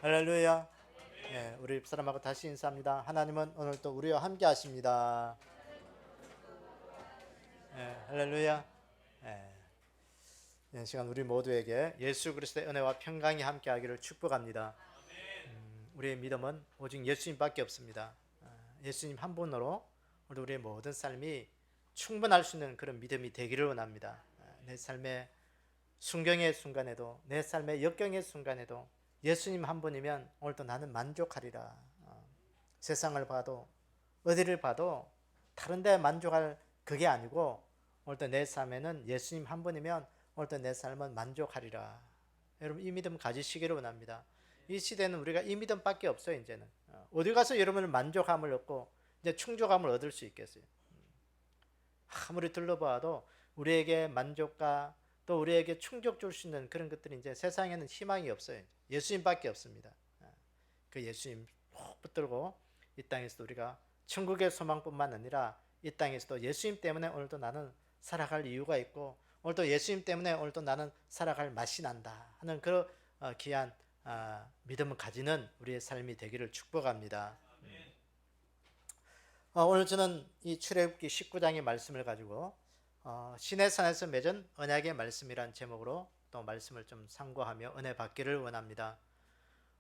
할렐루야. 예, 우리 집사람하고 다시 인사합니다. 하나님은 오늘도 우리와 함께 하십니다. 예, 할렐루야. 예, 이 시간 우리 모두에게 예수 그리스도의 은혜와 평강이 함께 하기를 축복합니다. 우리의 믿음은 오직 예수님밖에 없습니다. 예수님 한 분으로 우리의 모든 삶이 충분할 수 있는 그런 믿음이 되기를 원합니다. 내 삶의 순경의 순간에도, 내 삶의 역경의 순간에도 예수님 한 분이면 오늘도 나는 만족하리라. 세상을 봐도 어디를 봐도 다른 데 만족할 그게 아니고 오늘도 내 삶에는 예수님 한 분이면 오늘도 내 삶은 만족하리라. 여러분 이 믿음 가지시기를 원합니다. 이 시대는 우리가 이 믿음밖에 없어요. 이제는 어디 가서 여러분은 만족함을 얻고 이제 충족함을 얻을 수 있겠어요. 아무리 둘러봐도 우리에게 만족과 또 우리에게 충족 줄 수 있는 그런 것들이 이제 세상에는 희망이 없어요. 예수님밖에 없습니다. 그 예수님 꼭 붙들고 이 땅에서도 우리가 천국의 소망뿐만 아니라 이 땅에서도 예수님 때문에 오늘도 나는 살아갈 이유가 있고 오늘도 예수님 때문에 오늘도 나는 살아갈 맛이 난다 하는 그 귀한 믿음을 가지는 우리의 삶이 되기를 축복합니다. 오늘 저는 이 출애굽기 19장의 말씀을 가지고 시내산에서 맺은 언약의 말씀이란 제목으로 또 말씀을 좀 상고하며 은혜 받기를 원합니다.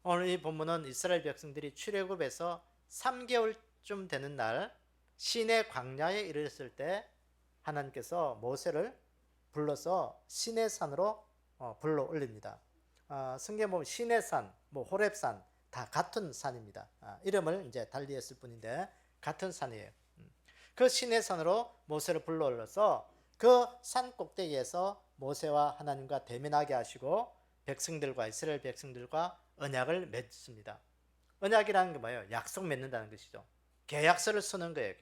오늘 이 본문은 이스라엘 백성들이 출애굽에서 3개월쯤 되는 날 시내 광야에 이르렀을 때 하나님께서 모세를 불러서 시내산으로 불러 올립니다. 성경에 보면 시내산, 호렙산 다 같은 산입니다. 이름을 이제 달리했을 뿐인데 같은 산이에요. 그 시내산으로 모세를 불러 올려서 그 산 꼭대기에서 모세와 하나님과 대면하게 하시고 백성들과 이스라엘 백성들과 언약을 맺습니다. 언약이라는 게 뭐예요? 약속 맺는다는 것이죠. 계약서를 쓰는 거예요.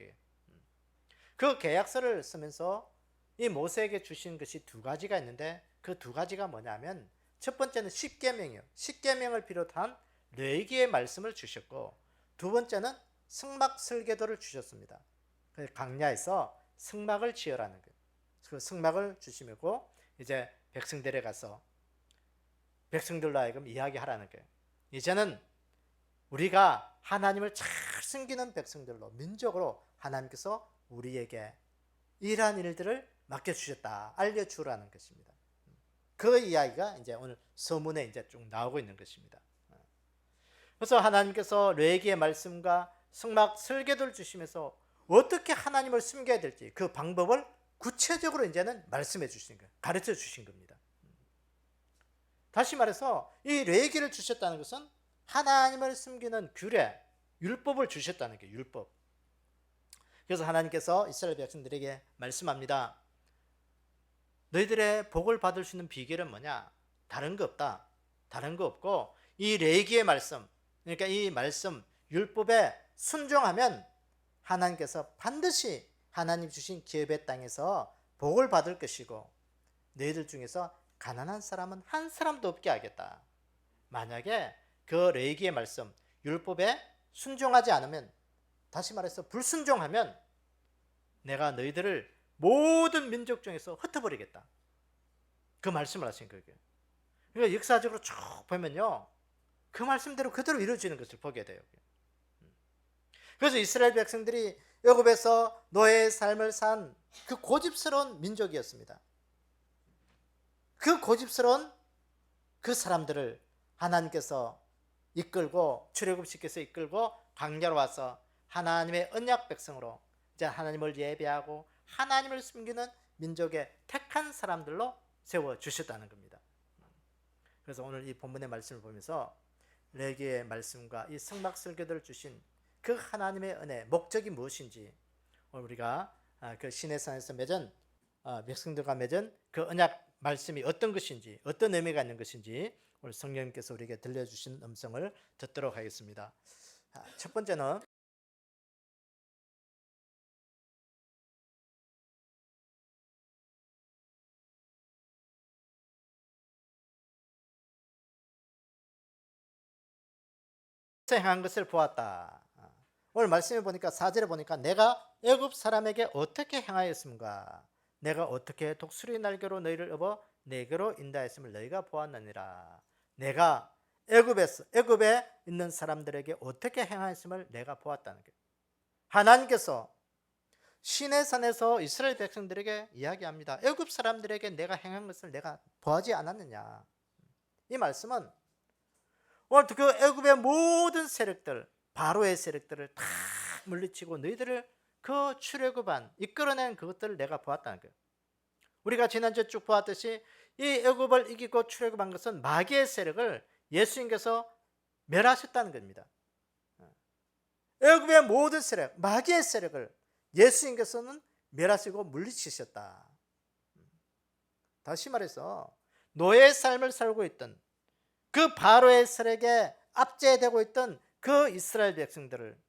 그 계약서를 쓰면서 이 모세에게 주신 것이 두 가지가 있는데 그 두 가지가 뭐냐면 첫 번째는 십계명이에요. 십계명을 비롯한 레위기의 말씀을 주셨고 두 번째는 승막 설계도를 주셨습니다. 광야에서 승막을 지으라는 거예요. 그 승막을 주시고 이제 백성들에 가서 백성들로 하여금 이야기하라는 거예요. 이제는 우리가 하나님을 잘 섬기는 백성들로 민족으로 하나님께서 우리에게 이러한 일들을 맡겨주셨다 알려주라는 것입니다. 그 이야기가 이제 오늘 서문에 이제 쭉 나오고 있는 것입니다. 그래서 하나님께서 레위기의 말씀과 성막 설계도를 주시면서 어떻게 하나님을 섬겨야 될지 그 방법을 구체적으로 이제는 말씀해 주신 거예요. 가르쳐 주신 겁니다. 다시 말해서 이 레위기를 주셨다는 것은 하나님을 섬기는 규례, 율법을 주셨다는 게 율법. 그래서 하나님께서 이스라엘 백성들에게 말씀합니다. 너희들의 복을 받을 수 있는 비결은 뭐냐? 다른 거 없다. 다른 거 없고 이 레위기의 말씀, 그러니까 이 말씀, 율법에 순종하면 하나님께서 반드시 하나님 주신 기업의 땅에서 복을 받을 것이고 너희들 중에서 가난한 사람은 한 사람도 없게 하겠다. 만약에 그 레위기의 말씀, 율법에 순종하지 않으면 다시 말해서 불순종하면 내가 너희들을 모든 민족 중에서 흩어버리겠다. 그 말씀을 하신 거예요. 그러니까 역사적으로 쭉 보면요. 그 말씀대로 그대로 이루어지는 것을 보게 돼요. 그래서 이스라엘 백성들이 애굽에서 노예의 삶을 산 그 고집스러운 민족이었습니다. 그 고집스러운 그 사람들을 하나님께서 이끌고 출애굽시켜서 이끌고 광야로 와서 하나님의 언약 백성으로 이제 하나님을 예배하고 하나님을 숨기는 민족의 택한 사람들로 세워주셨다는 겁니다. 그래서 오늘 이 본문의 말씀을 보면서 레위기의 말씀과 이 성막 설계도를 주신 그 하나님의 은혜, 목적이 무엇인지 우리가 그 시내산에서 맺은 백성들과 맺은 그 언약 말씀이 어떤 것인지 어떤 의미가 있는 것인지 오늘 성령님께서 우리에게 들려주신 음성을 듣도록 하겠습니다. 첫 번째는 행한 것을 보았다. 오늘 말씀에 보니까 4절에 보니까 내가 애굽 사람에게 어떻게 행하였음가 내가 어떻게 독수리 날개로 너희를 업어 내게로 인도하였음을 너희가 보았느니라. 내가 애굽에 있는 사람들에게 어떻게 행하였음을 내가 보았다는 거예요. 하나님께서 시내산에서 이스라엘 백성들에게 이야기합니다. 애굽 사람들에게 내가 행한 것을 내가 보지 않았느냐. 이 말씀은 오늘 그 애굽의 모든 세력들, 바로의 세력들을 다 물리치고 너희들을 그 출애굽한 이끌어낸 그것들을 내가 보았다는 거예요. 우리가 지난주에 쭉 보았듯이 이 애굽을 이기고 출애굽한 것은 마귀의 세력을 예수님께서 멸하셨다는 겁니다. 애굽의 모든 세력, 마귀의 세력을 예수님께서는 멸하시고 물리치셨다. 다시 말해서 노예의 삶을 살고 있던 그 바로의 세력에 압제되고 있던 그 이스라엘 백성들을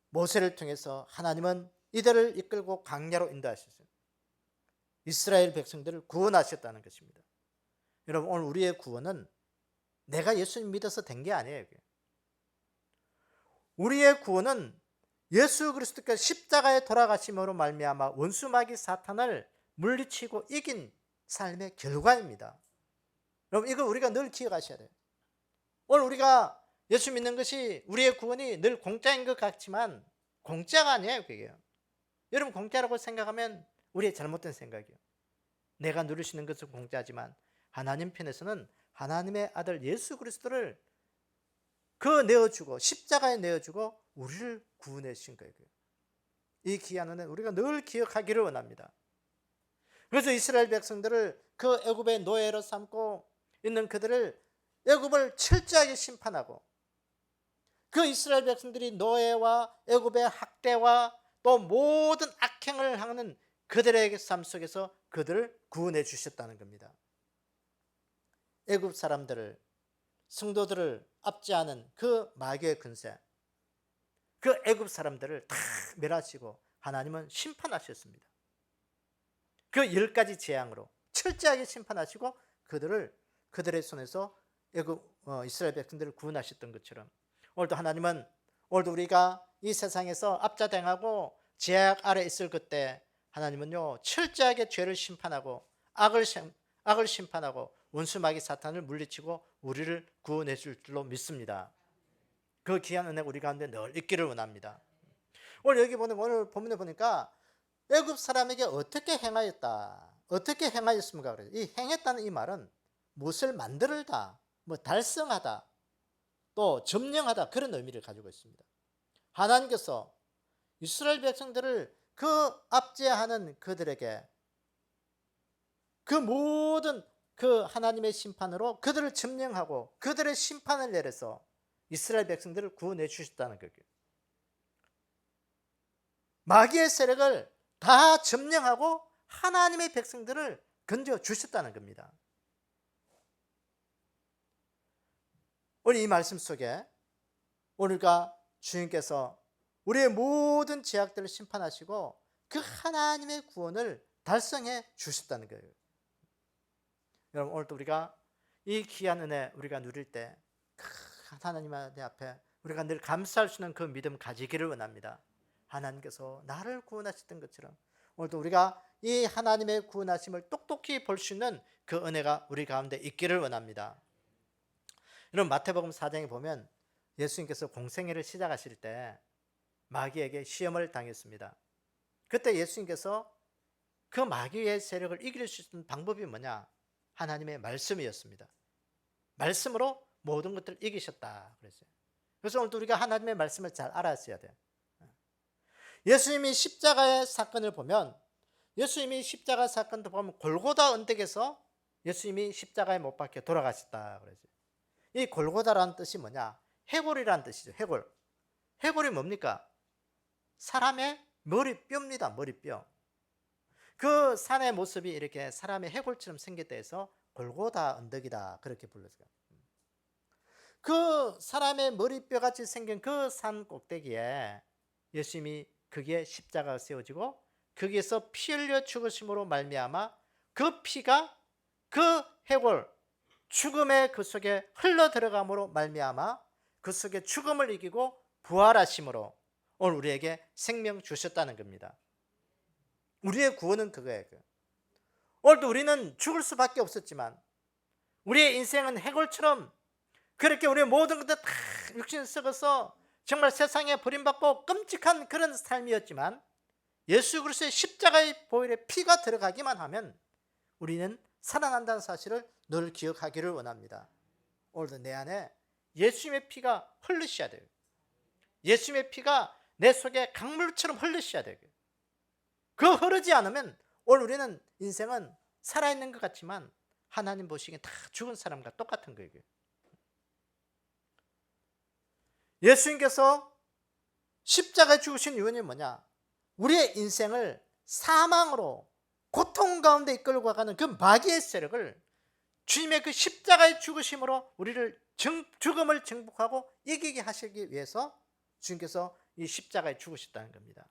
모세를 통해서 하나님은 이들을 이끌고 광야로 인도하셨어요. 이스라엘 백성들을 구원하셨다는 것입니다. 여러분, 오늘 우리의 구원은 내가 예수님 믿어서 된 게 아니에요. 우리의 구원은 예수 그리스도께서 십자가에 돌아가심으로 말미암아 원수 마귀 사탄을 물리치고 이긴 삶의 결과입니다. 여러분, 이거 우리가 늘 기억하셔야 돼요. 오늘 우리가 예수 믿는 것이 우리의 구원이 늘 공짜인 것 같지만 공짜가 아니에요. 그게요. 여러분, 공짜라고 생각하면 우리의 잘못된 생각이에요. 내가 누리시는 것은 공짜지만 하나님 편에서는 하나님의 아들 예수 그리스도를 내어주고 십자가에 내어주고 우리를 구원해 주신 거예요. 이 귀한 은혜 우리가 늘 기억하기를 원합니다. 그래서 이스라엘 백성들을 그 애굽의 노예로 삼고 있는 그들을 애굽을 철저하게 심판하고 그 이스라엘 백성들이 노예와 애굽의 학대와 또 모든 악행을 하는 그들의 삶 속에서 그들을 구원해 주셨다는 겁니다. 애굽 사람들을, 성도들을 압제하는 그 마귀의 근세, 그 애굽 사람들을 다 멸하시고 하나님은 심판하셨습니다. 그 10가지 재앙으로 철저하게 심판하시고 그들의 손에서 이스라엘 백성들을 구원하셨던 것처럼 오늘도 하나님은 오늘도 우리가 이 세상에서 압자당하고 제약 아래 있을 그때 하나님은요 철저하게 죄를 심판하고 악을 심판하고 원수 마귀 사탄을 물리치고 우리를 구원해 줄 줄로 믿습니다. 그 귀한 은혜 우리 가운데 늘 있기를 원합니다. 오늘 오늘 본문에 보니까 애굽 사람에게 어떻게 행하였다, 어떻게 행하였습니까? 그래요. 이 행했다는 이 말은 무엇을 만들다, 달성하다, 또 점령하다 그런 의미를 가지고 있습니다. 하나님께서 이스라엘 백성들을 그 압제하는 그들에게 그 모든 그 하나님의 심판으로 그들을 점령하고 그들의 심판을 내려서 이스라엘 백성들을 구원해 주셨다는 거예요. 마귀의 세력을 다 점령하고 하나님의 백성들을 건져 주셨다는 겁니다. 오늘 이 말씀 속에 오늘과 주님께서 우리의 모든 죄악들을 심판하시고 그 하나님의 구원을 달성해 주셨다는 거예요. 여러분, 오늘도 우리가 이 귀한 은혜 우리가 누릴 때 하나님 앞에 우리가 늘 감사할 수 있는 그 믿음 가지기를 원합니다. 하나님께서 나를 구원하셨던 것처럼 오늘도 우리가 이 하나님의 구원하심을 똑똑히 볼 수 있는 그 은혜가 우리 가운데 있기를 원합니다. 여러분, 마태복음 4장에 보면 예수님께서 공생애를 시작하실 때 마귀에게 시험을 당했습니다. 그때 예수님께서 그 마귀의 세력을 이길 수 있는 방법이 뭐냐? 하나님의 말씀이었습니다. 말씀으로 모든 것들을 이기셨다 그랬어요. 그래서 오늘도 우리가 하나님의 말씀을 잘 알았어야 돼요. 예수님이 십자가의 사건을 보면 예수님이 십자가 사건도 보면 골고다 언덕에서 예수님이 십자가에 못 박혀 돌아가셨다 그랬어요. 이 골고다라는 뜻이 뭐냐? 해골이라는 뜻이죠. 해골이 뭡니까? 사람의 머리뼈입니다. 머리뼈. 그 산의 모습이 이렇게 사람의 해골처럼 생겼다 해서 골고다 언덕이다 그렇게 불렀어요. 그 사람의 머리뼈같이 생긴 그 산 꼭대기에 예수님이 거기에 십자가가 세워지고 거기에서 피 흘려 죽으심으로 말미암아 그 피가 그 해골 죽음의 그 속에 흘러 들어감으로 말미암아 그 속에 죽음을 이기고 부활하심으로 오늘 우리에게 생명 주셨다는 겁니다. 우리의 구원은 그거예요. 오늘도 우리는 죽을 수밖에 없었지만 우리의 인생은 해골처럼 그렇게 우리의 모든 것들 다 육신 썩어서 정말 세상에 버림받고 끔찍한 그런 삶이었지만 예수 그리스도의 십자가의 보혈에 피가 들어가기만 하면 우리는 살아난다는 사실을 늘 기억하기를 원합니다. 오늘도 내 안에 예수님의 피가 흘러셔야 돼요. 예수님의 피가 내 속에 강물처럼 흘러셔야 돼요. 그 흐르지 않으면 오늘 우리는 인생은 살아있는 것 같지만 하나님 보시기엔 다 죽은 사람과 똑같은 거예요. 예수님께서 십자가에 죽으신 이유는 뭐냐? 우리의 인생을 사망으로 고통 가운데 이끌고 가는 그 마귀의 세력을 주님의 그 십자가의 죽으심으로 우리를 죽음을 정복하고 이기게 하시기 위해서 주님께서 이 십자가에 죽으셨다는 겁니다.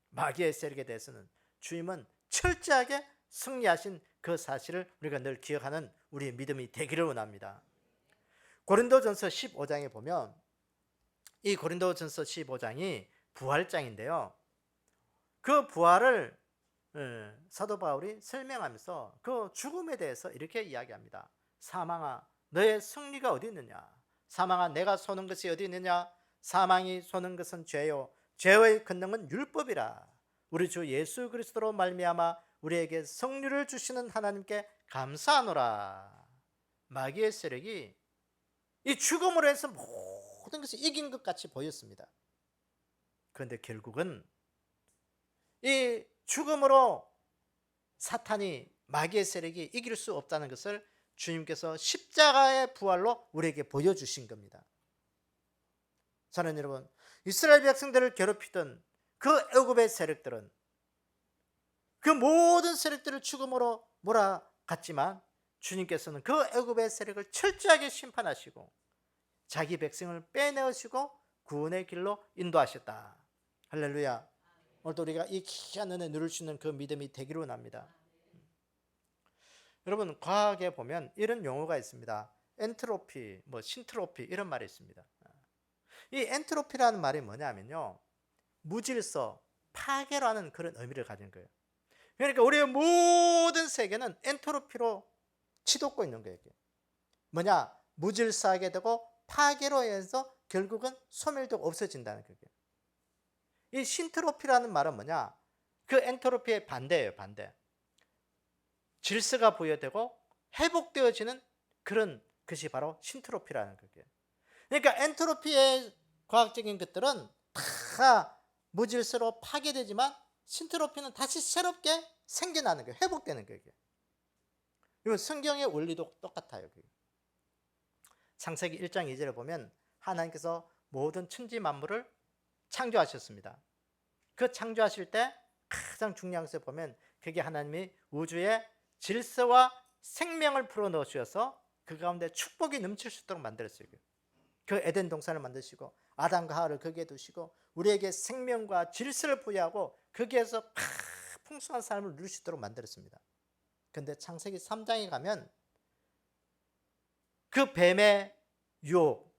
마귀의 세력에 대해서는 주님은 철저하게 승리하신 그 사실을 우리가 늘 기억하는 우리의 믿음이 되기를 원합니다. 고린도전서 15장에 보면 이 고린도전서 15장이 부활장인데요. 그 부활을 사도 바울이 설명하면서 그 죽음에 대해서 이렇게 이야기합니다. 사망아 너의 승리가 어디 있느냐? 사망아 내가 쏘는 것이 어디 있느냐? 사망이 쏘는 것은 죄요 죄의 권능은 율법이라. 우리 주 예수 그리스도로 말미암아 우리에게 승리를 주시는 하나님께 감사하노라. 마귀의 세력이 이 죽음으로 해서 모든 것을 이긴 것 같이 보였습니다. 그런데 결국은 이 죽음으로 사탄이 마귀의 세력이 이길 수 없다는 것을 주님께서 십자가의 부활로 우리에게 보여주신 겁니다. 사랑하는 여러분, 이스라엘 백성들을 괴롭히던 그 애굽의 세력들은 그 모든 세력들을 죽음으로 몰아갔지만 주님께서는 그 애굽의 세력을 철저하게 심판하시고 자기 백성을 빼내시고 구원의 길로 인도하셨다. 할렐루야. 오늘도 우리가 이 귀한 은혜 누릴 수 있는 그 믿음이 되기를 원합니다. 여러분, 과학에 보면 이런 용어가 있습니다. 엔트로피, 신트로피 이런 말이 있습니다. 이 엔트로피라는 말이 뭐냐면요, 무질서, 파괴라는 그런 의미를 가진 거예요. 그러니까 우리의 모든 세계는 엔트로피로 치솟고 있는 거예요. 뭐냐? 무질서하게 되고 파괴로 해서 결국은 소멸되고 없어진다는 거예요. 이 신트로피라는 말은 뭐냐? 그 엔트로피의 반대예요, 반대. 질서가 부여되고 회복되어지는 그런 것이 바로 신트로피라는 거예요. 그러니까 엔트로피의 과학적인 것들은 다 무질서로 파괴되지만 신트로피는 다시 새롭게 생겨나는 거예요. 회복되는 거예요. 이건 성경의 원리도 똑같아요. 창세기 1장 2절에 보면 하나님께서 모든 천지 만물을 창조하셨습니다. 그 창조하실 때 가장 중요한 것을 보면 그게 하나님이 우주에 질서와 생명을 불어넣으셔서 그 가운데 축복이 넘칠 수 있도록 만들었어요. 그 에덴 동산을 만드시고 아담과 하와를 거기에 두시고 우리에게 생명과 질서를 부여하고 거기에서 풍성한 삶을 누릴 수 있도록 만들었습니다. 그런데 창세기 3장에 가면 그 뱀의 유혹,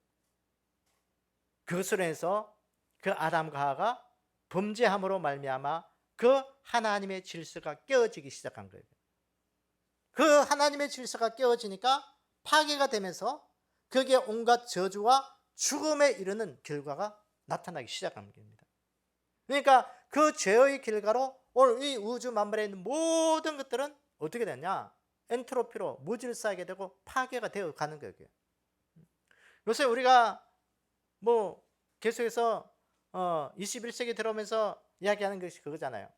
그것으로 해서 그 아담과 하와가 범죄함으로 말미암아 그 하나님의 질서가 깨어지기 시작한 거예요. 그 하나님의 질서가 깨어지니까 파괴가 되면서 거기에 온갖 저주와 죽음에 이르는 결과가 나타나기 시작한 겁니다. 그러니까 그 죄의 결과로 오늘 이 우주 만물에 있는 모든 것들은 어떻게 되냐? 엔트로피로 무질서하게 되고 파괴가 되어 가는 거예요. 요새 우리가 계속해서 21세기 들어오면서 이야기하는 것이 그거잖아요.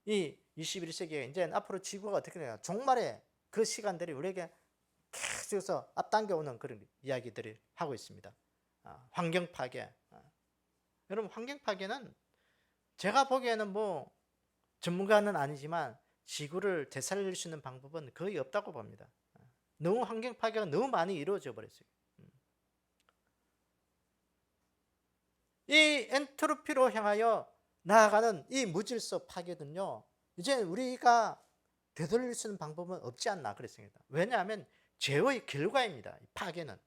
이 21세기에 이제 앞으로 지구가 어떻게 되냐? 종말의 그 시간들이 우리에게 계속해서 앞당겨오는 그런 이야기들을 하고 있습니다. 환경 파괴. 여러분, 환경 파괴는 제가 보기에는 전문가는 아니지만 지구를 되살릴 수 있는 방법은 거의 없다고 봅니다. 너무 환경 파괴가 너무 많이 이루어져 버렸어요. 이 엔트로피로 향하여 나아가는 이 무질서 파괴는요, 이제 우리가 되돌릴 수 있는 방법은 없지 않나 그랬습니다. 왜냐하면 죄의 결과입니다. 이 파괴는.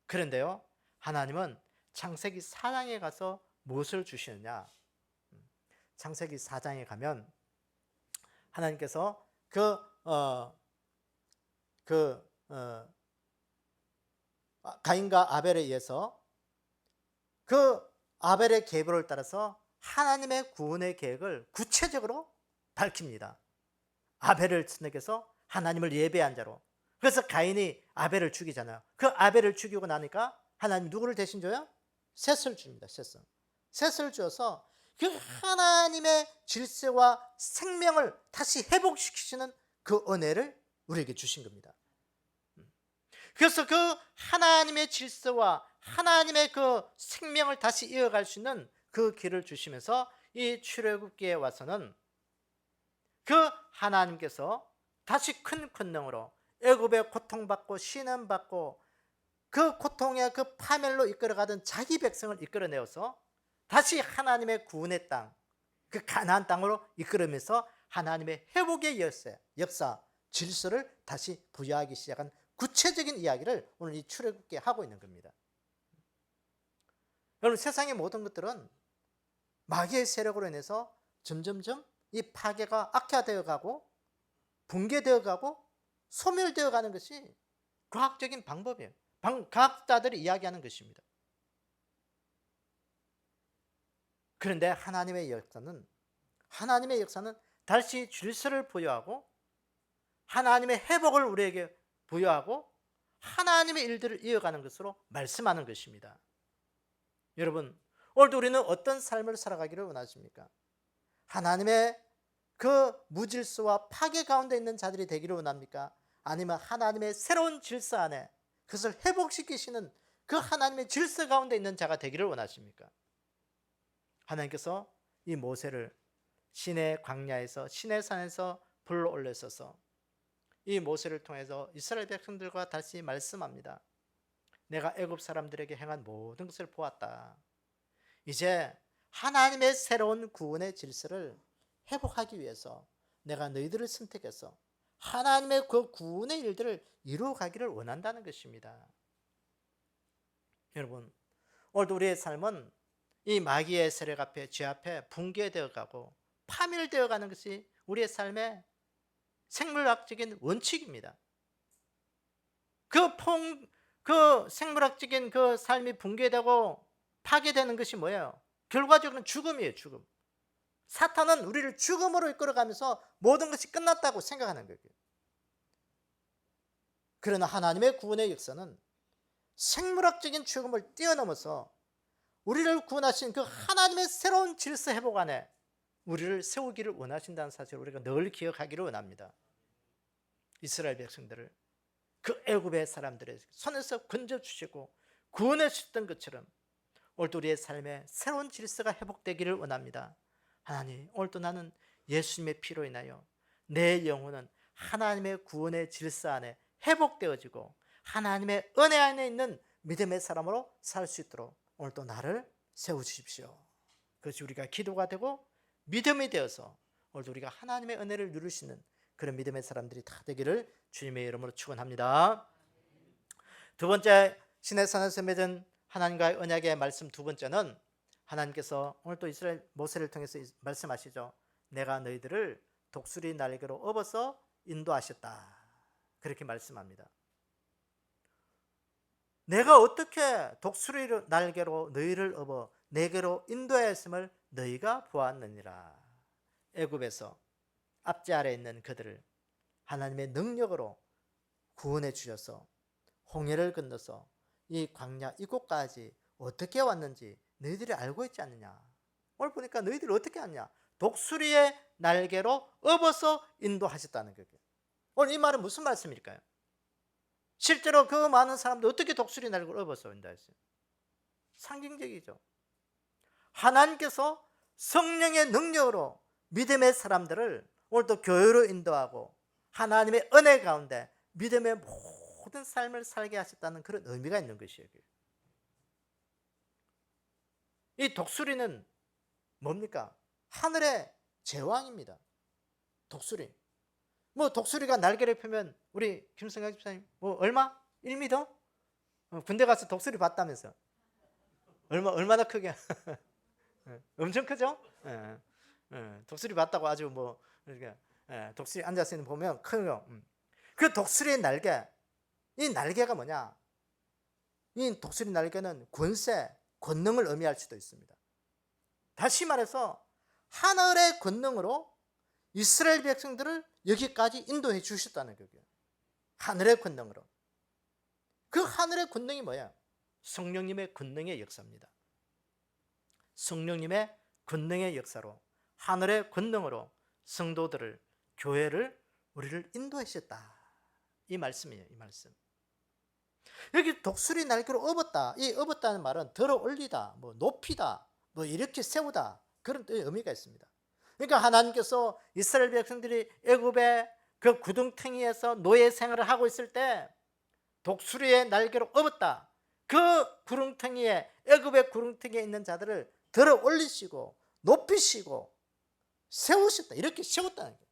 그런데요, 하나님은 창세기 4장에 가서 무엇을 주시느냐? 창세기 4장에 가면 하나님께서 그 그 가인과 아벨에 의해서 그 아벨의 계보를 따라서 하나님의 구원의 계획을 구체적으로 밝힙니다. 아벨을 선택해서 하나님을 예배한 자로. 그래서 가인이 아벨을 죽이잖아요. 그 아벨을 죽이고 나니까 하나님 누구를 대신 줘요? 셋을 줍니다. 셋을 주어서 그 하나님의 질서와 생명을 다시 회복시키시는 그 은혜를 우리에게 주신 겁니다. 그래서 그 하나님의 질서와 하나님의 그 생명을 다시 이어갈 수 있는 그 길을 주시면서 이 출애굽기에 와서는 그 하나님께서 다시 큰 권능으로 애굽에 고통받고 시련받고 그 고통의 그 파멸로 이끌어가던 자기 백성을 이끌어내어서 다시 하나님의 구원의 땅, 그 가나안 땅으로 이끌으면서 하나님의 회복의 역사, 질서를 다시 부여하기 시작한 구체적인 이야기를 오늘 이 출애굽기에 하고 있는 겁니다. 여러분, 세상의 모든 것들은 마귀의 세력으로 인해서 점점점 이 파괴가 악화되어 가고 붕괴되어 가고 소멸되어 가는 것이 과학적인 방법이에요. 과학자들이 이야기하는 것입니다. 그런데 하나님의 역사는 다시 질서를 부여하고 하나님의 회복을 우리에게 부여하고 하나님의 일들을 이어가는 것으로 말씀하는 것입니다. 여러분, 오늘도 우리는 어떤 삶을 살아가기를 원하십니까? 하나님의 그 무질서와 파괴 가운데 있는 자들이 되기를 원합니까? 아니면 하나님의 새로운 질서 안에 그것을 회복시키시는 그 하나님의 질서 가운데 있는 자가 되기를 원하십니까? 하나님께서 이 모세를 시내 광야에서 시내산에서 불러 올리셔서 이 모세를 통해서 이스라엘 백성들과 다시 말씀합니다. 내가 애굽 사람들에게 행한 모든 것을 보았다. 이제 하나님의 새로운 구원의 질서를 회복하기 위해서 내가 너희들을 선택해서 하나님의 그 구원의 일들을 이루어가기를 원한다는 것입니다. 여러분, 오늘도 우리의 삶은 이 마귀의 세력 앞에, 죄 앞에 붕괴되어 가고 파멸되어 가는 것이 우리의 삶의 생물학적인 원칙입니다. 그 생물학적인 그 삶이 붕괴되고 파괴되는 것이 뭐예요? 결과적으로는 죽음이에요, 죽음. 사탄은 우리를 죽음으로 이끌어가면서 모든 것이 끝났다고 생각하는 거예요. 그러나 하나님의 구원의 역사는 생물학적인 죽음을 뛰어넘어서 우리를 구원하신 그 하나님의 새로운 질서 회복 안에 우리를 세우기를 원하신다는 사실을 우리가 늘 기억하기를 원합니다. 이스라엘 백성들을 그 애굽의 사람들의 손에서 건져주시고 구원해 주셨던 것처럼 오늘도 우리의 삶에 새로운 질서가 회복되기를 원합니다. 하나님, 오늘도 나는 예수님의 피로 인하여 내 영혼은 하나님의 구원의 질서 안에 회복되어지고 하나님의 은혜 안에 있는 믿음의 사람으로 살 수 있도록 오늘도 나를 세워주십시오. 그것이 우리가 기도가 되고 믿음이 되어서 오늘도 우리가 하나님의 은혜를 누릴 수 있는 그런 믿음의 사람들이 다 되기를 주님의 이름으로 축원합니다. 두 번째, 시내산에서 맺은 하나님과의 언약의 말씀 두 번째는 하나님께서 오늘 또 이스라엘 모세를 통해서 말씀하시죠. 내가 너희들을 독수리 날개로 업어서 인도하셨다. 그렇게 말씀합니다. 내가 어떻게 독수리 날개로 너희를 업어 내게로 인도하였음을 너희가 보았느니라. 애굽에서 앞지 아래 있는 그들을 하나님의 능력으로 구원해 주셔서 홍해를 건너서 이 광야 이곳까지 어떻게 왔는지 너희들이 알고 있지 않느냐. 오늘 보니까 너희들이 어떻게 왔냐. 독수리의 날개로 업어서 인도하셨다는 거예요. 오늘 이 말은 무슨 말씀일까요? 실제로 그 많은 사람들 어떻게 독수리 날개로 업어서 인도했어요? 상징적이죠. 하나님께서 성령의 능력으로 믿음의 사람들을 오늘도 교회로 인도하고 하나님의 은혜 가운데 믿음의 모든 삶을 살게 하셨다는 그런 의미가 있는 것이에요. 이 독수리는 뭡니까? 하늘의 제왕입니다. 독수리. 뭐 독수리가 날개를 펴면 우리 김성각 집사님 뭐 얼마? 1m? 군대 가서 독수리 봤다면서. 얼마나 크게? 엄청 크죠? 독수리 봤다고 아주 뭐 독수리 앉아서 있는 거 보면 큰 거. 그 독수리의 날개, 이 날개가 뭐냐? 이 독수리 날개는 권세, 권능을 의미할 수도 있습니다. 다시 말해서 하늘의 권능으로 이스라엘 백성들을 여기까지 인도해 주셨다는 거예요. 하늘의 권능으로. 그 하늘의 권능이 뭐야? 성령님의 권능의 역사입니다. 성령님의 권능의 역사로, 하늘의 권능으로 성도들을, 교회를, 우리를 인도하셨다. 이 말씀이에요. 이 말씀. 여기 독수리 날개로 업었다. 이 업었다는 말은 들어 올리다, 뭐 높이다, 뭐 이렇게 세우다, 그런 의미가 있습니다. 그러니까 하나님께서 이스라엘 백성들이 애굽의 그 구덩텅이에서 노예 생활을 하고 있을 때 독수리의 날개로 업었다. 그 구렁텅이에, 애굽의 구렁텅이에 있는 자들을 들어 올리시고 높이시고 세우셨다. 이렇게 세웠다는 거예요.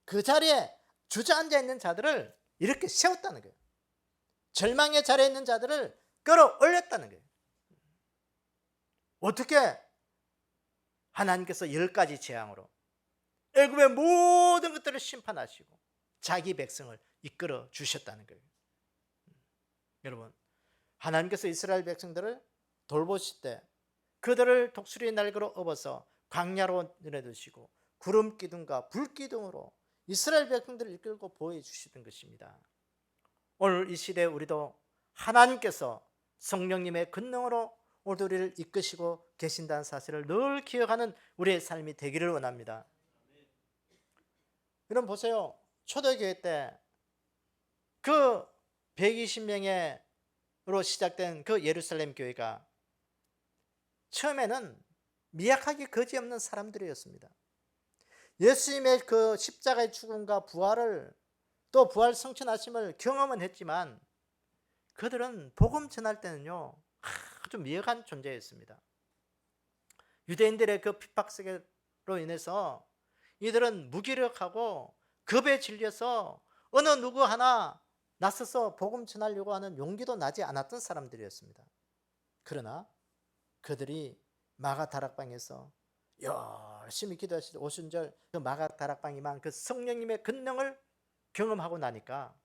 그 자리에 주저앉아 있는 자들을 이렇게 세웠다는 거예요. 절망의 자리에 있는 자들을 끌어올렸다는 거예요. 어떻게? 하나님께서 10가지 재앙으로 애굽의 모든 것들을 심판하시고 자기 백성을 이끌어 주셨다는 거예요. 여러분, 하나님께서 이스라엘 백성들을 돌보실 때 그들을 독수리의 날개로 업어서 광야로 내려두시고 구름 기둥과 불 기둥으로 이스라엘 백성들을 이끌고 보여주시던 것입니다. 오늘 이 시대에 우리도 하나님께서 성령님의 권능으로 오늘 우리를 이끄시고 계신다는 사실을 늘 기억하는 우리의 삶이 되기를 원합니다. 여러분 보세요. 초대교회 때 그 120명으로 시작된 그 예루살렘 교회가 처음에는 미약하게 거지없는 사람들이었습니다. 예수님의 그 십자가의 죽음과 부활을, 또 부활 성천하심을 경험은 했지만 그들은 복음 전할 때는요 아주 미약한 존재였습니다. 유대인들의 그 핍박으로 인해서 이들은 무기력하고 겁에 질려서 어느 누구 하나 나서서 복음 전하려고 하는 용기도 나지 않았던 사람들이었습니다. 그러나 그들이 마가 다락방에서 열심히 기도하시던 오순절 그 마가 다락방이만 그 성령님의 권능을 경험하고 나니까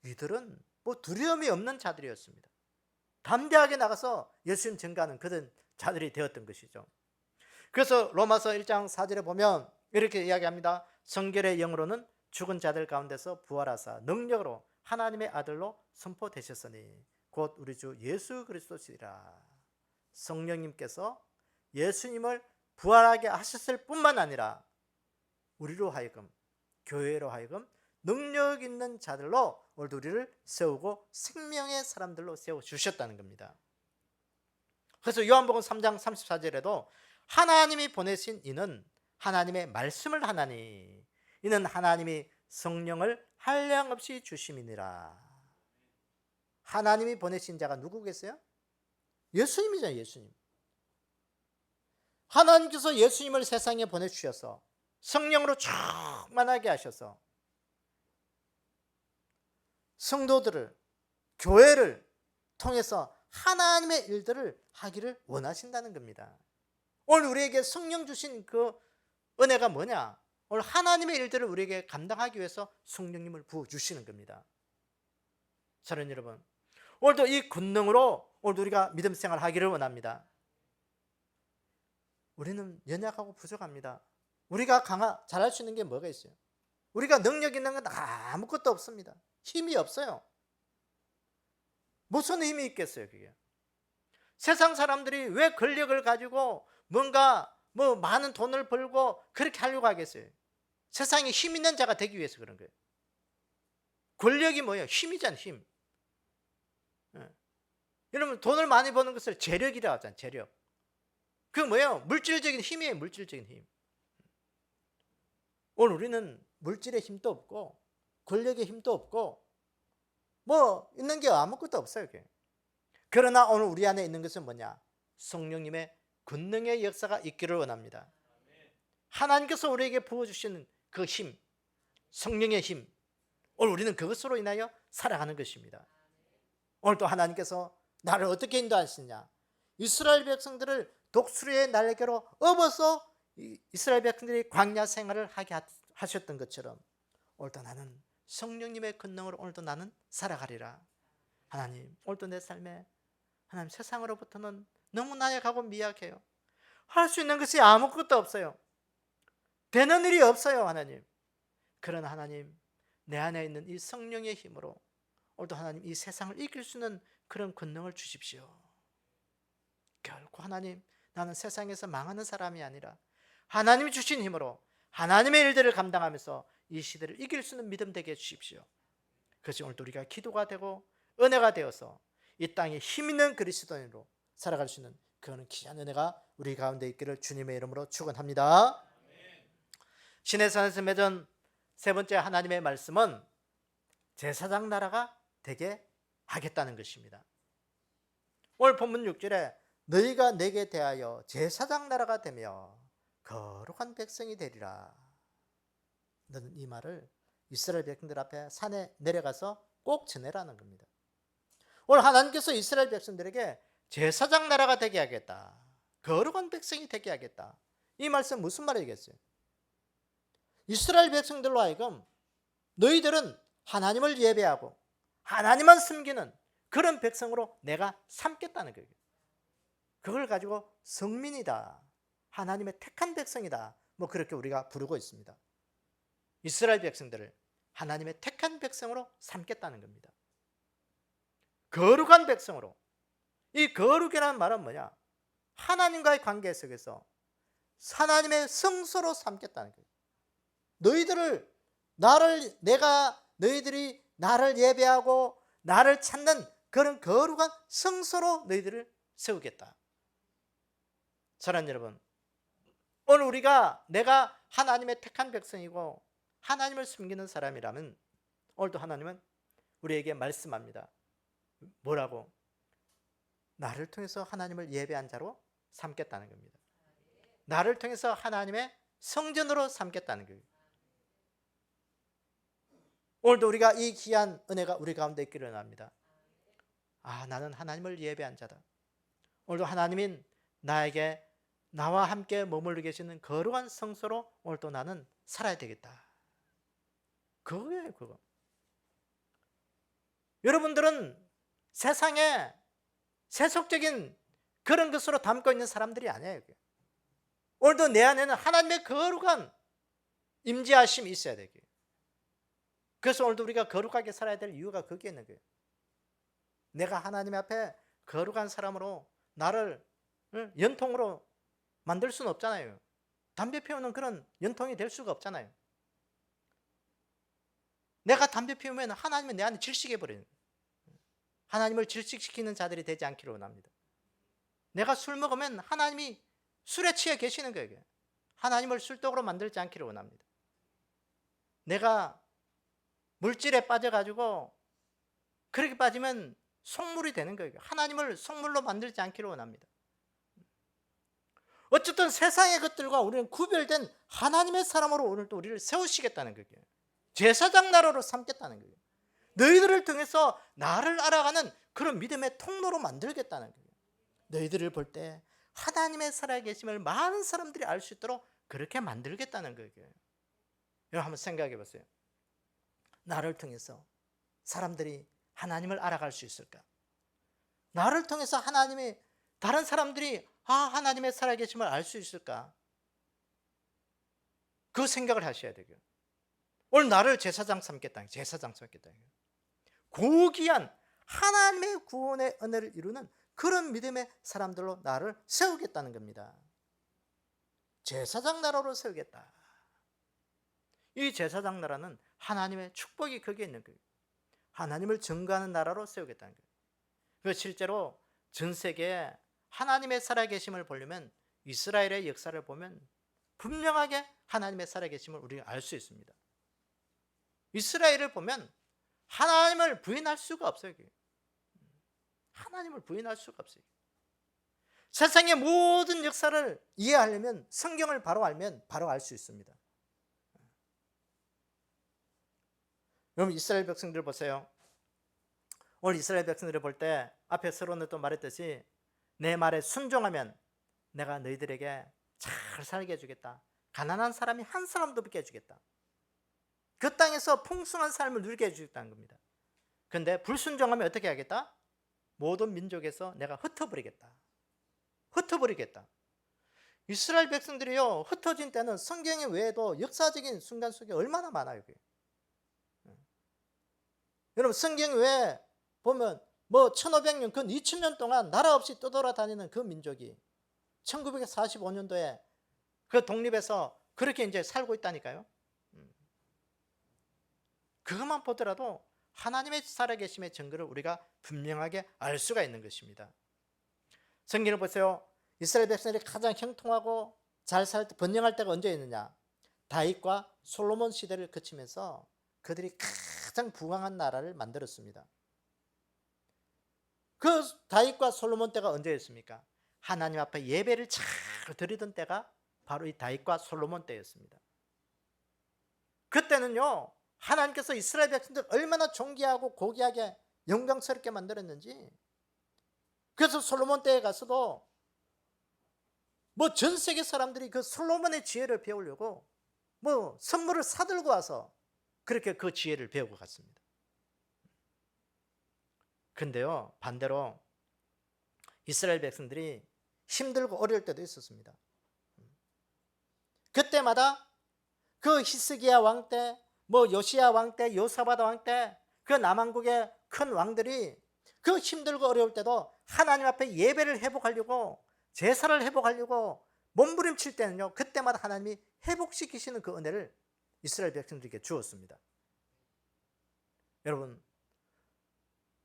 이들은 뭐 두려움이 없는 자들이었습니다. 담대하게 나가서 예수님 증거하는 그런 자들이 되었던 것이죠. 그래서 로마서 1장 4절에 보면 이렇게 이야기합니다. 성결의 영으로는 죽은 자들 가운데서 부활하사 능력으로 하나님의 아들로 선포되셨으니 곧 우리 주 예수 그리스도시라. 성령님께서 예수님을 부활하게 하셨을 뿐만 아니라 우리로 하여금, 교회로 하여금 능력 있는 자들로 오늘도 우리를 세우고 생명의 사람들로 세워주셨다는 겁니다. 그래서 요한복음 3장 34절에도 하나님이 보내신 이는 하나님의 말씀을 하나니 이는 하나님이 성령을 한량없이 주심이니라. 하나님이 보내신 자가 누구겠어요? 예수님이잖아요. 예수님. 하나님께서 예수님을 세상에 보내주셔서 성령으로 충만하게 하셔서 성도들을, 교회를 통해서 하나님의 일들을 하기를 원하신다는 겁니다. 오늘 우리에게 성령 주신 그 은혜가 뭐냐? 오늘 하나님의 일들을 우리에게 감당하기 위해서 성령님을 부어주시는 겁니다. 사랑하는 여러분, 오늘도 이 권능으로 오늘 우리가 믿음 생활을 하기를 원합니다. 우리는 연약하고 부족합니다. 우리가 잘할 수 있는 게 뭐가 있어요? 우리가 능력 있는 건 아무것도 없습니다. 힘이 없어요. 무슨 힘이 있겠어요, 그게? 세상 사람들이 왜 권력을 가지고 뭔가 많은 돈을 벌고 그렇게 하려고 하겠어요? 세상에 힘 있는 자가 되기 위해서 그런 거예요. 권력이 뭐예요? 힘이잖아요, 힘. 여러분, 돈을 많이 버는 것을 재력이라고 하잖아요, 재력. 그게 뭐예요? 물질적인 힘이에요, 물질적인 힘. 오늘 우리는 물질의 힘도 없고 권력의 힘도 없고 있는 게 아무것도 없어요. 그게. 그러나 오늘 우리 안에 있는 것은 뭐냐? 성령님의 권능의 역사가 있기를 원합니다. 하나님께서 우리에게 부어주시는 그 힘, 성령의 힘, 오늘 우리는 그것으로 인하여 살아가는 것입니다. 오늘 또 하나님께서 나를 어떻게 인도하시느냐? 이스라엘 백성들을 독수리의 날개로 업어서 이스라엘 백성들이 광야 생활을 하게 하셨던 것처럼 오늘도 나는 성령님의 권능으로 오늘도 나는 살아가리라. 하나님, 오늘도 내 삶에 하나님 세상으로부터는 너무 나약하고 미약해요. 할 수 있는 것이 아무것도 없어요. 되는 일이 없어요. 하나님, 그러나 하나님, 내 안에 있는 이 성령의 힘으로 오늘도 하나님 이 세상을 이길 수 있는 그런 권능을 주십시오. 결코 하나님, 나는 세상에서 망하는 사람이 아니라 하나님이 주신 힘으로 하나님의 일들을 감당하면서 이 시대를 이길 수 있는 믿음 되게 해주십시오. 그것이 오늘도 우리가 기도가 되고 은혜가 되어서 이 땅에 힘 있는 그리스도인으로 살아갈 수 있는 그런 귀한 은혜가 우리 가운데 있기를 주님의 이름으로 축원합니다. 신의 산에서 맺은 세 번째 하나님의 말씀은 제사장 나라가 되게 하겠다는 것입니다. 오늘 본문 6절에 너희가 내게 대하여 제사장 나라가 되며 거룩한 백성이 되리라. 너는 이 말을 이스라엘 백성들 앞에 산에 내려가서 꼭 전해라는 겁니다. 오늘 하나님께서 이스라엘 백성들에게 제사장 나라가 되게 하겠다, 거룩한 백성이 되게 하겠다, 이 말씀 무슨 말이겠어요? 이스라엘 백성들로 하여금 너희들은 하나님을 예배하고 하나님만 섬기는 그런 백성으로 내가 삼겠다는 거예요. 그걸 가지고 성민이다, 하나님의 택한 백성이다, 뭐 그렇게 우리가 부르고 있습니다. 이스라엘 백성들을 하나님의 택한 백성으로 삼겠다는 겁니다. 거룩한 백성으로. 이 거룩이라는 말은 뭐냐? 하나님과의 관계 속에서 하나님의 성소로 삼겠다는 거예요. 너희들이 나를 예배하고 나를 찾는 그런 거룩한 성소로 너희들을 세우겠다. 사랑하는 여러분, 오늘 내가 하나님의 택한 백성이고 하나님을 숨기는 사람이라면 오늘도 하나님은 우리에게 말씀합니다. 뭐라고? 나를 통해서 하나님을 예배한 자로 삼겠다는 겁니다. 나를 통해서 하나님의 성전으로 삼겠다는 거예요. 오늘도 우리가 이 귀한 은혜가 우리 가운데 있기를 원합니다. 나는 하나님을 예배한 자다. 오늘도 하나님인 나와 함께 머물러 계시는 거룩한 성소로 오늘도 나는 살아야 되겠다. 그거예요, 그거. 여러분들은 세상에 세속적인 그런 것으로 담고 있는 사람들이 아니에요. 오늘도 내 안에는 하나님의 거룩한 임재하심이 있어야 되고요. 그래서 오늘도 우리가 거룩하게 살아야 될 이유가 거기에 있는 거예요. 내가 하나님 앞에 거룩한 사람으로 나를 연통으로 만들 수는 없잖아요. 담배 피우는 그런 연통이 될 수가 없잖아요. 내가 담배 피우면 하나님은 내 안에 질식해버려요. 하나님을 질식시키는 자들이 되지 않기를 원합니다. 내가 술 먹으면 하나님이 술에 취해 계시는 거예요. 하나님을 술독으로 만들지 않기를 원합니다. 내가 물질에 빠져가지고 그렇게 빠지면 속물이 되는 거예요. 하나님을 속물로 만들지 않기를 원합니다. 어쨌든 세상의 것들과 우리는 구별된 하나님의 사람으로 오늘도 우리를 세우시겠다는 거예요. 제사장 나라로 삼겠다는 거예요. 너희들을 통해서 나를 알아가는 그런 믿음의 통로로 만들겠다는 거예요. 너희들을 볼 때 하나님의 살아계심을 많은 사람들이 알 수 있도록 그렇게 만들겠다는 거예요. 여러분 한번 생각해 보세요. 나를 통해서 사람들이 하나님을 알아갈 수 있을까? 나를 통해서 다른 사람들이 하나님의 살아계심을 알 수 있을까? 그 생각을 하셔야 되고요. 오늘 나를 제사장 삼겠다. 고귀한 하나님의 구원의 은혜를 이루는 그런 믿음의 사람들로 나를 세우겠다는 겁니다. 제사장 나라로 세우겠다. 이 제사장 나라는 하나님의 축복이 거기에 있는 거예요. 하나님을 증거하는 나라로 세우겠다는 거예요. 그 실제로 전 세계에 하나님의 살아계심을 보려면 이스라엘의 역사를 보면 분명하게 하나님의 살아계심을 우리가 알 수 있습니다. 이스라엘을 보면 하나님을 부인할 수가 없어요. 하나님을 부인할 수가 없어요. 세상의 모든 역사를 이해하려면 성경을 바로 알면 바로 알 수 있습니다. 여러분 이스라엘 백성들 보세요. 오늘 이스라엘 백성들을 볼 때 앞에 서론에도 말했듯이 내 말에 순종하면 내가 너희들에게 잘 살게 해주겠다. 가난한 사람이 한 사람도 없게 해주겠다. 그 땅에서 풍성한 삶을 누리게 해주겠다는 겁니다. 그런데 불순종하면 어떻게 하겠다? 모든 민족에서 내가 흩어버리겠다. 흩어버리겠다. 이스라엘 백성들이요, 흩어진 때는 성경 외에도 역사적인 순간 속에 얼마나 많아요. 그게. 여러분 성경 외에 보면 뭐 1500년, 그 2000년 동안 나라 없이 떠돌아다니는 그 민족이 1945년도에 그 독립해서 그렇게 이제 살고 있다니까요. 그것만 보더라도 하나님의 살아계심의 증거를 우리가 분명하게 알 수가 있는 것입니다. 성경을 보세요. 이스라엘 백성들이 가장 형통하고 잘 살 때, 번영할 때가 언제였느냐? 다윗과 솔로몬 시대를 거치면서 그들이 가장 부강한 나라를 만들었습니다. 그 다윗과 솔로몬 때가 언제였습니까? 하나님 앞에 예배를 잘 드리던 때가 바로 이 다윗과 솔로몬 때였습니다. 그때는요, 하나님께서 이스라엘 백성들 얼마나 존귀하고 고귀하게 영광스럽게 만들었는지. 그래서 솔로몬 때에 가서도 뭐 전 세계 사람들이 그 솔로몬의 지혜를 배우려고 뭐 선물을 사들고 와서 그렇게 그 지혜를 배우고 갔습니다. 근데요, 반대로 이스라엘 백성들이 힘들고 어려울 때도 있었습니다. 그때마다 그 히스기야 왕 때, 뭐 요시야 왕 때, 요사바다 왕 때, 그 남왕국의 큰 왕들이 그 힘들고 어려울 때도 하나님 앞에 예배를 회복하려고, 제사를 회복하려고 몸부림칠 때는요, 그때마다 하나님이 회복시키시는 그 은혜를 이스라엘 백성들에게 주었습니다. 여러분,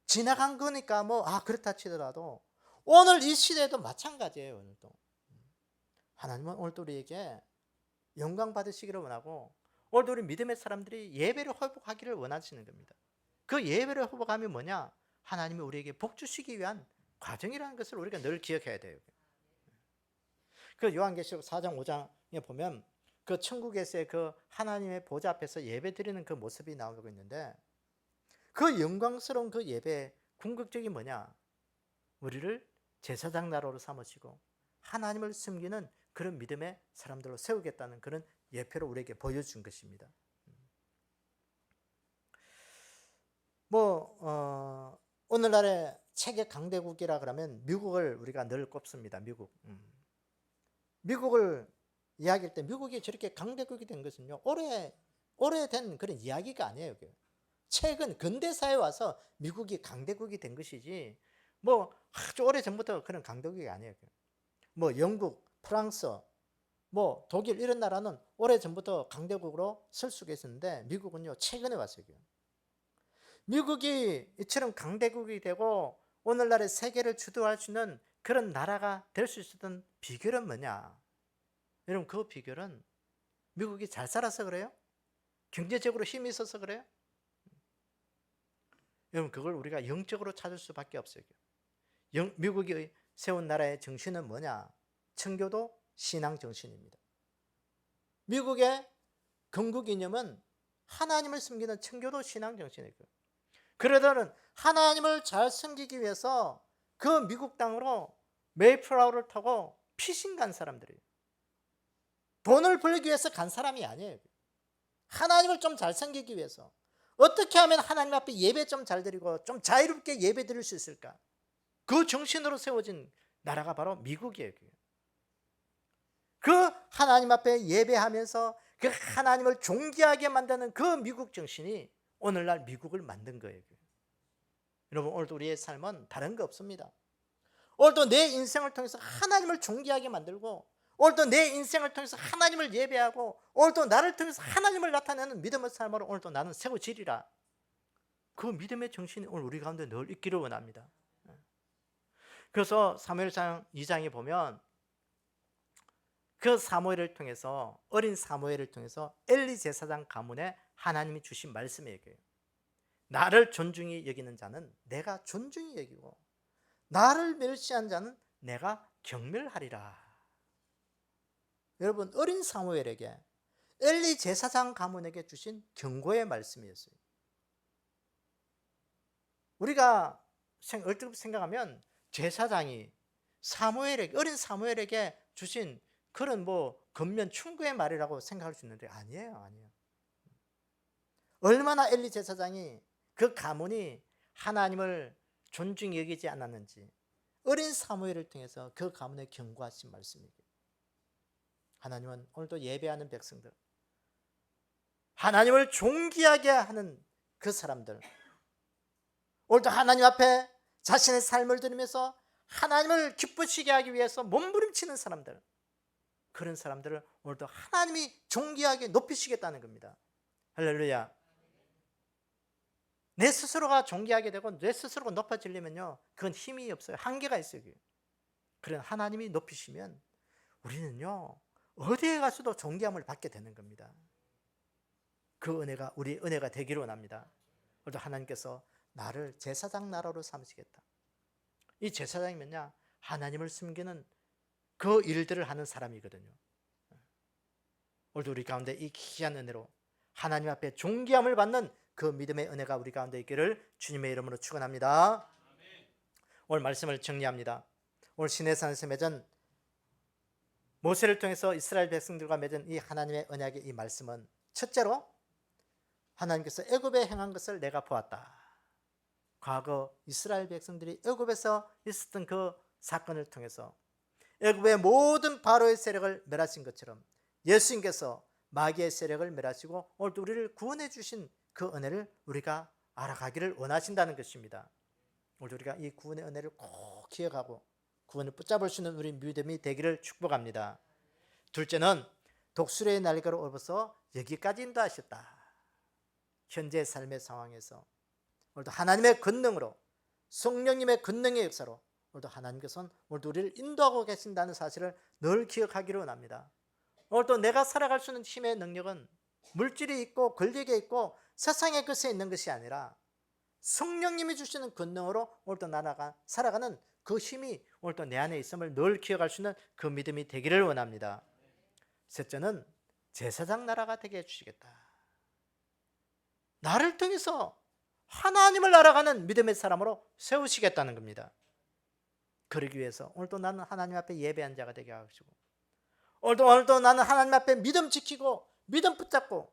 지나간 거니까 뭐 그렇다 치더라도 오늘 이 시대에도 마찬가지예요. 오늘도 하나님은 오늘도 우리에게 영광 받으시기를 원하고, 오늘도 우리 믿음의 사람들이 예배를 회복하기를 원하시는 겁니다. 그 예배를 회복하면 뭐냐? 하나님이 우리에게 복 주시기 위한 과정이라는 것을 우리가 늘 기억해야 돼요. 그 요한계시록 4장 5장에 보면 그 천국에서의 그 하나님의 보좌 앞에서 예배 드리는 그 모습이 나오고 있는데, 그 영광스러운 그 예배의 궁극적이 뭐냐? 우리를 제사장 나라로 삼으시고 하나님을 섬기는 그런 믿음의 사람들로 세우겠다는 그런 예표를 우리에게 보여준 것입니다. 오늘날의 세계 강대국이라 그러면 미국을 우리가 늘 꼽습니다. 미국을 이야기할 때 미국이 저렇게 강대국이 된 것은요, 오래된 그런 이야기가 아니에요. 최근 근대사에 와서 미국이 강대국이 된 것이지, 뭐 아주 오래 전부터 그런 강대국이 아니에요. 뭐 영국, 프랑스, 뭐 독일 이런 나라는 오래 전부터 강대국으로 설 수가 있었는데, 미국은요 최근에 왔어요. 미국이 이처럼 강대국이 되고 오늘날의 세계를 주도할 수 있는 그런 나라가 될 수 있었던 비결은 뭐냐? 여러분, 그 비결은 미국이 잘 살아서 그래요? 경제적으로 힘이 있어서 그래요? 여러분, 그걸 우리가 영적으로 찾을 수밖에 없어요. 미국이 세운 나라의 정신은 뭐냐? 청교도 신앙 정신입니다. 미국의 건국 이념은 하나님을 섬기는 청교도 신앙 정신이에요. 그러다는 하나님을 잘 섬기기 위해서 그 미국 땅으로 메이플라워를 타고 피신 간 사람들이에요. 돈을 벌기 위해서 간 사람이 아니에요. 하나님을 좀 잘 섬기기 위해서 어떻게 하면 하나님 앞에 예배 좀 잘 드리고 좀 자유롭게 예배 드릴 수 있을까? 그 정신으로 세워진 나라가 바로 미국이에요. 그 하나님 앞에 예배하면서 그 하나님을 존귀하게 만드는 그 미국 정신이 오늘날 미국을 만든 거예요. 여러분, 오늘도 우리의 삶은 다른 거 없습니다. 오늘도 내 인생을 통해서 하나님을 존귀하게 만들고, 오늘도 내 인생을 통해서 하나님을 예배하고, 오늘도 나를 통해서 하나님을 나타내는 믿음의 삶으로 오늘도 나는 세워지리라. 그 믿음의 정신이 오늘 우리 가운데 늘 있기를 원합니다. 그래서 사무엘상 2장에 보면 그 사무엘을 통해서, 어린 사무엘을 통해서 엘리 제사장 가문에 하나님이 주신 말씀이 얘기해요. 나를 존중히 여기는 자는 내가 존중히 여기고 나를 멸시한 자는 내가 경멸하리라. 여러분, 어린 사무엘에게, 엘리 제사장 가문에게 주신 경고의 말씀이었어요. 우리가 얼핏 생각하면 제사장이 어린 사무엘에게 주신 그런 뭐 권면 충고의 말이라고 생각할 수 있는데 아니에요. 얼마나 엘리 제사장이 그 가문이 하나님을 존중히 여기지 않았는지 어린 사무엘을 통해서 그 가문에 경고하신 말씀이에요. 하나님은 오늘도 예배하는 백성들, 하나님을 존귀하게 하는 그 사람들, 오늘도 하나님 앞에 자신의 삶을 드리면서 하나님을 기쁘시게 하기 위해서 몸부림치는 사람들, 그런 사람들을 오늘도 하나님이 존귀하게 높이시겠다는 겁니다. 할렐루야. 내 스스로가 존귀하게 되고 내 스스로가 높아지려면요, 그건 힘이 없어요. 한계가 있어요. 그런 하나님이 높이시면 우리는요, 어디에 가서도 존귀함을 받게 되는 겁니다. 그 은혜가 우리 은혜가 되기를 원합니다. 오늘도 하나님께서 나를 제사장 나라로 삼으시겠다. 이 제사장이면요, 하나님을 숨기는 그 일들을 하는 사람이거든요. 오늘도 우리 가운데 이 귀한 은혜로 하나님 앞에 존귀함을 받는 그 믿음의 은혜가 우리 가운데 있기를 주님의 이름으로 축원합니다. 오늘 말씀을 정리합니다. 오늘 시내산에서 맺은 모세를 통해서 이스라엘 백성들과 맺은 이 하나님의 언약의 이 말씀은, 첫째로 하나님께서 애굽에 행한 것을 내가 보았다. 과거 이스라엘 백성들이 애굽에서 있었던 그 사건을 통해서 애굽의 모든 바로의 세력을 멸하신 것처럼 예수님께서 마귀의 세력을 멸하시고 오늘도 우리를 구원해 주신 그 은혜를 우리가 알아가기를 원하신다는 것입니다. 오늘 우리가 이 구원의 은혜를 꼭 기억하고 구원을 붙잡을 수 있는 우리 믿음이 되기를 축복합니다. 둘째는 독수리의 날개로 업어서 여기까지 인도하셨다. 현재 삶의 상황에서 오늘도 하나님의 권능으로, 성령님의 권능의 역사로 오늘도 하나님께서는 오늘도 우리를 인도하고 계신다는 사실을 늘 기억하기를 원합니다. 오늘도 내가 살아갈 수 있는 힘의 능력은 물질이 있고 권력이 있고 세상의 것에 있는 것이 아니라 성령님이 주시는 권능으로 오늘도 살아가는 그 힘이 오늘도 내 안에 있음을 늘 기억할 수 있는 그 믿음이 되기를 원합니다. 셋째는 제사장 나라가 되게 해주시겠다. 나를 통해서 하나님을 알아가는 믿음의 사람으로 세우시겠다는 겁니다. 그러기 위해서 오늘도 나는 하나님 앞에 예배한 자가 되게 하시고, 오늘도 나는 하나님 앞에 믿음 지키고 믿음 붙잡고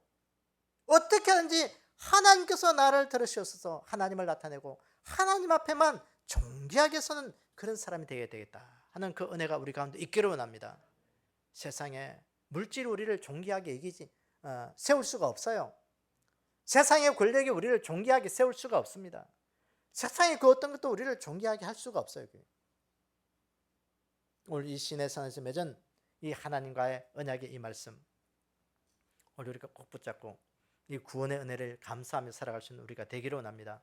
어떻게 하든지 하나님께서 나를 들으셔서 하나님을 나타내고 하나님 앞에만 존귀하게 서는 그런 사람이 되겠다 하는 그 은혜가 우리 가운데 있기를 원합니다. 세상에 물질이 우리를 존귀하게 세울 수가 없어요. 세상의 권력이 우리를 존귀하게 세울 수가 없습니다. 세상의 그 어떤 것도 우리를 존귀하게 할 수가 없어요. 오늘 이 시내산에서 맺은 이 하나님과의 언약의 이 말씀, 오늘 우리가 꼭 붙잡고 이 구원의 은혜를 감사하며 살아갈 수 있는 우리가 되기를 원합니다.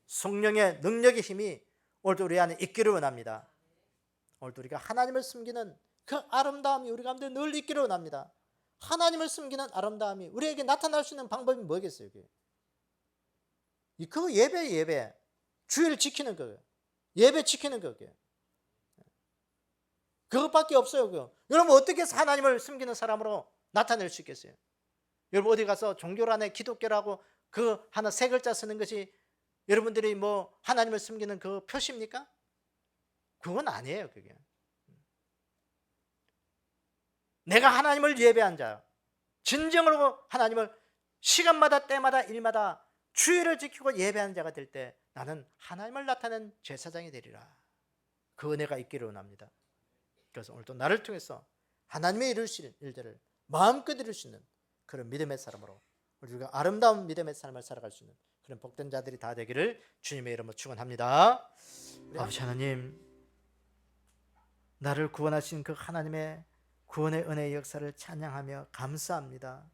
성령의 능력의 힘이 오늘도 우리 안에 있기를 원합니다. 오늘도 우리가 하나님을 숨기는 그 아름다움이 우리 가운데 늘 있기를 원합니다. 하나님을 숨기는 아름다움이 우리에게 나타날 수 있는 방법이 뭐겠어요? 그 예배 주의를 지키는 거예요. 예배 지키는 거예요. 그것밖에 없어요. 여러분 어떻게 해서 하나님을 숨기는 사람으로 나타낼 수 있겠어요? 여러분 어디 가서 종교란에 기독교라고 그 하나 세 글자 쓰는 것이 여러분들이 뭐 하나님을 숨기는 그 표시입니까? 그건 아니에요. 그게 내가 하나님을 예배한 자, 진정으로 하나님을 시간마다 때마다 일마다 주의를 지키고 예배하는 자가 될 때 나는 하나님을 나타낸 제사장이 되리라. 그 은혜가 있기를 원합니다. 그래서 오늘도 나를 통해서 하나님의 이루실 일들을 마음껏 이룰 수 있는 그런 믿음의 사람으로 우리가 아름다운 믿음의 삶을 살아갈 수 있는 그런 복된 자들이 다 되기를 주님의 이름으로 축원합니다. 아버지 하나님, 나를 구원하신 그 하나님의 구원의 은혜의 역사를 찬양하며 감사합니다.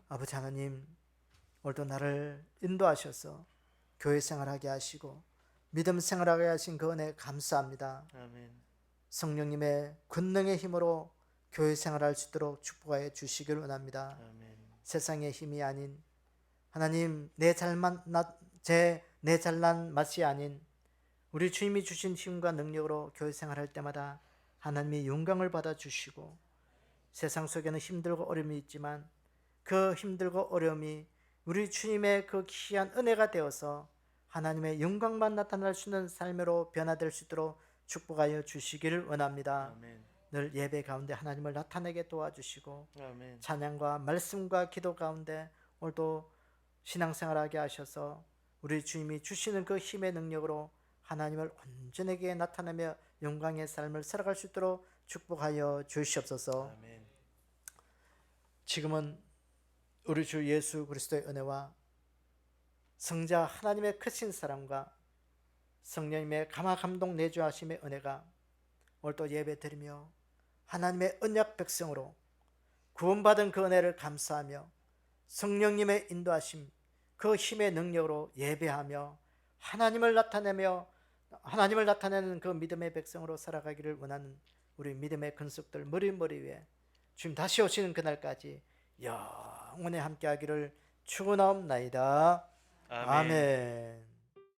아버지 하나님, 오늘도 나를 인도하셔서 교회 생활하게 하시고 믿음 생활하게 하신 그 은혜 감사합니다. 아멘. 성령님의 권능의 힘으로 교회 생활할 수 있도록 축복하여 주시기를 원합니다. 아멘. 세상의 힘이 아닌 하나님, 내 잘난 맛이 아닌 우리 주님이 주신 힘과 능력으로 교회 생활할 때마다 하나님의 영광을 받아주시고, 세상 속에는 힘들고 어려움이 있지만 그 힘들고 어려움이 우리 주님의 그 귀한 은혜가 되어서 하나님의 영광만 나타날 수 있는 삶으로 변화될 수 있도록 축복하여 주시기를 원합니다. 아멘. 늘 예배 가운데 하나님을 나타내게 도와주시고 아멘. 찬양과 말씀과 기도 가운데 오늘도 신앙생활하게 하셔서 우리 주님이 주시는 그 힘의 능력으로 하나님을 온전하게 나타내며 영광의 삶을 살아갈 수 있도록 축복하여 주시옵소서. 아멘. 지금은 우리 주 예수 그리스도의 은혜와 성자 하나님의 크신 사랑과 성령님의 감화 감동 내주하심의 은혜가 오늘도 예배드리며 하나님의 언약 백성으로 구원받은 그 은혜를 감사하며 성령님의 인도하심 그 힘의 능력으로 예배하며 하나님을 나타내는 그 믿음의 백성으로 살아가기를 원하는 우리 믿음의 근속들 머리 위에 주님 다시 오시는 그날까지 영원히 함께하기를 축원하옵나이다. 아멘. 아멘.